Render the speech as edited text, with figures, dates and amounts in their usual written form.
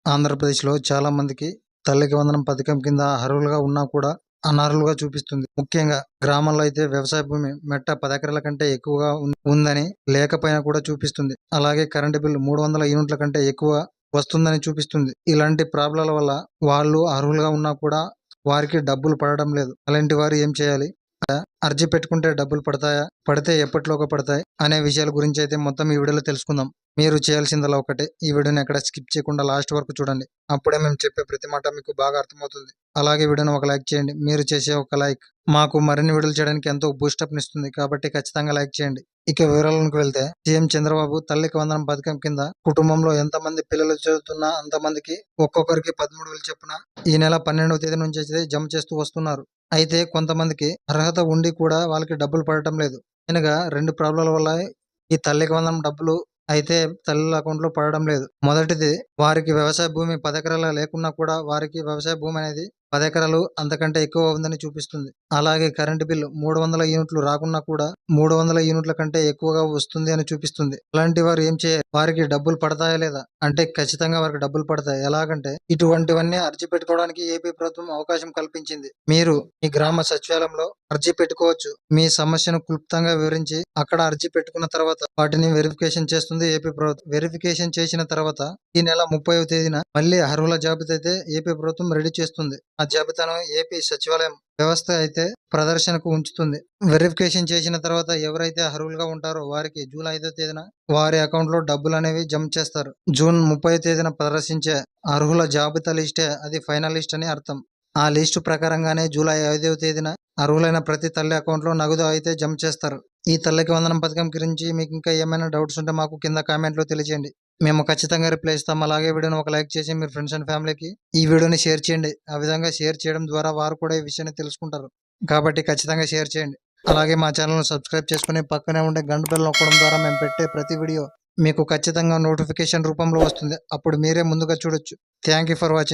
ఆంధ్రప్రదేశ్‌లో చాలా మందికి తల్లికి వందనం పథకం కింద అర్హులుగా ఉన్నా కూడా అనర్హులుగా చూపిస్తుంది. ముఖ్యంగా గ్రామాల్లో అయితే వ్యవసాయ భూమి మెట్ట 10 ఎకరాల కంటే ఎక్కువగా ఉందని లేకపోయినా కూడా చూపిస్తుంది. అలాగే కరెంటు బిల్లు 300 యూనిట్ల కంటే ఎక్కువ వస్తుందని చూపిస్తుంది. ఇలాంటి ప్రాబ్లమ్‌ల వల్ల వాళ్ళు అర్హులుగా ఉన్నా కూడా వారికి డబ్బులు పడడం లేదు. అలాంటి వారు ఏం చేయాలి? అర్జీ పెట్టుకుంటే డబ్బులు పడతాయా? పడితే ఎప్పటిలోగా పడతాయి? అనే విషయాల గురించి అయితే మొత్తం ఈ వీడియోలో తెలుసుకుందాం. మీరు చేయాల్సిందల్లా ఒకటే, ఈ వీడియోని ఎక్కడ స్కిప్ చేయకుండా లాస్ట్ వరకు చూడండి. అప్పుడే మేము చెప్పే ప్రతి మాట మీకు బాగా అర్థమవుతుంది. అలాగే వీడియోని ఒక లైక్ చేయండి. మీరు చేసే ఒక లైక్ మాకు మరిన్ని వీడియోలు చేయడానికి ఎంతో బూస్టప్‌నిస్తుంది. కాబట్టి ఖచ్చితంగా లైక్ చేయండి. ఇక వివరాలకు వెళ్తే, సీఎం చంద్రబాబు తల్లికి వందనం పథకం కింద కుటుంబంలో ఎంతమంది పిల్లలు చదువుతున్నా అంతమందికి ఒక్కొక్కరికి 13,000 చొప్పున ఈ నెల 12వ తేదీ నుంచి అయితే జమ చేస్తూ వస్తున్నారు. అయితే కొంతమందికి అర్హత ఉండి కూడా వాళ్ళకి డబ్బులు పడటం లేదు. మెయిన్‌గా 2 ప్రాబ్లమ్‌ల వల్ల ఈ తల్లికి వందనం డబ్బులు అయితే తల్లుల అకౌంట్‌లో పడడం లేదు. మొదటిది, వారికి వ్యవసాయ భూమి 10 ఎకరాలు లేకున్నా కూడా వారికి వ్యవసాయ భూమి అనేది 10 ఎకరాలు అంతకంటే ఎక్కువ ఉందని చూపిస్తుంది. అలాగే కరెంటు బిల్లు 300 యూనిట్లు రాకున్నా కూడా 300 యూనిట్ల కంటే ఎక్కువగా వస్తుంది అని చూపిస్తుంది. అలాంటి వారు ఏం చేయాలి? వారికి డబ్బులు పడతాయా లేదా? అంటే ఖచ్చితంగా వారికి డబ్బులు పడతాయి. ఎలాగంటే ఇటువంటివన్నీ అర్జీ పెట్టుకోవడానికి ఏపీ ప్రభుత్వం అవకాశం కల్పించింది. మీరు మీ గ్రామ సచివాలయంలో అర్జీ పెట్టుకోవచ్చు. మీ సమస్యను క్లుప్తంగా వివరించి అక్కడ అర్జీ పెట్టుకున్న తర్వాత వాటిని వెరిఫికేషన్ చేస్తుంది ఏపీ ప్రభుత్వం. వెరిఫికేషన్ చేసిన తర్వాత ఈ నెల 30వ తేదీన మళ్ళీ అర్హుల జాబితా అయితే ఏపీ ప్రభుత్వం రెడీ చేస్తుంది. ఆ జాబితాను ఏపీ సచివాలయం వ్యవస్థ అయితే ప్రదర్శనకు ఉంచుతుంది. వెరిఫికేషన్ చేసిన తర్వాత ఎవరైతే అర్హులుగా ఉంటారో వారికి జూలై 5వ తేదీన వారి అకౌంట్ లో డబ్బులు అనేవి జమ చేస్తారు. జూన్ 30వ తేదీన ప్రదర్శించే అర్హుల జాబితా లిస్టే అది ఫైనల్ లిస్ట్ అని అర్థం. ఆ లిస్టు ప్రకారంగానే జూలై 5వ తేదీన అర్హులైన ప్రతి తల్లి అకౌంట్లో నగదు అయితే జమ చేస్తారు. ఈ తల్లికి వందనం పథకం గురించి మీకు ఇంకా ఏమైనా డౌట్స్ ఉంటే మాకు కింద కామెంట్లో తెలియజేయండి. మేము ఖచ్చితంగా రిప్లై ఇస్తాం. అలాగే వీడియోని ఒక లైక్ చేసి మీ ఫ్రెండ్స్ అండ్ ఫ్యామిలీకి ఈ వీడియోని షేర్ చేయండి. ఆ విధంగా షేర్ చేయడం ద్వారా వారు కూడా ఈ విషయాన్ని తెలుసుకుంటారు. కాబట్టి ఖచ్చితంగా షేర్ చేయండి. అలాగే మా ఛానల్‌ను సబ్స్క్రైబ్ చేసుకుని పక్కనే ఉండే గంట బెల్ నొక్కడం ద్వారా మేము పెట్టే ప్రతి వీడియో మీకు ఖచ్చితంగా నోటిఫికేషన్ రూపంలో వస్తుంది. అప్పుడు మీరే ముందుగా చూడొచ్చు. Thank you for watching.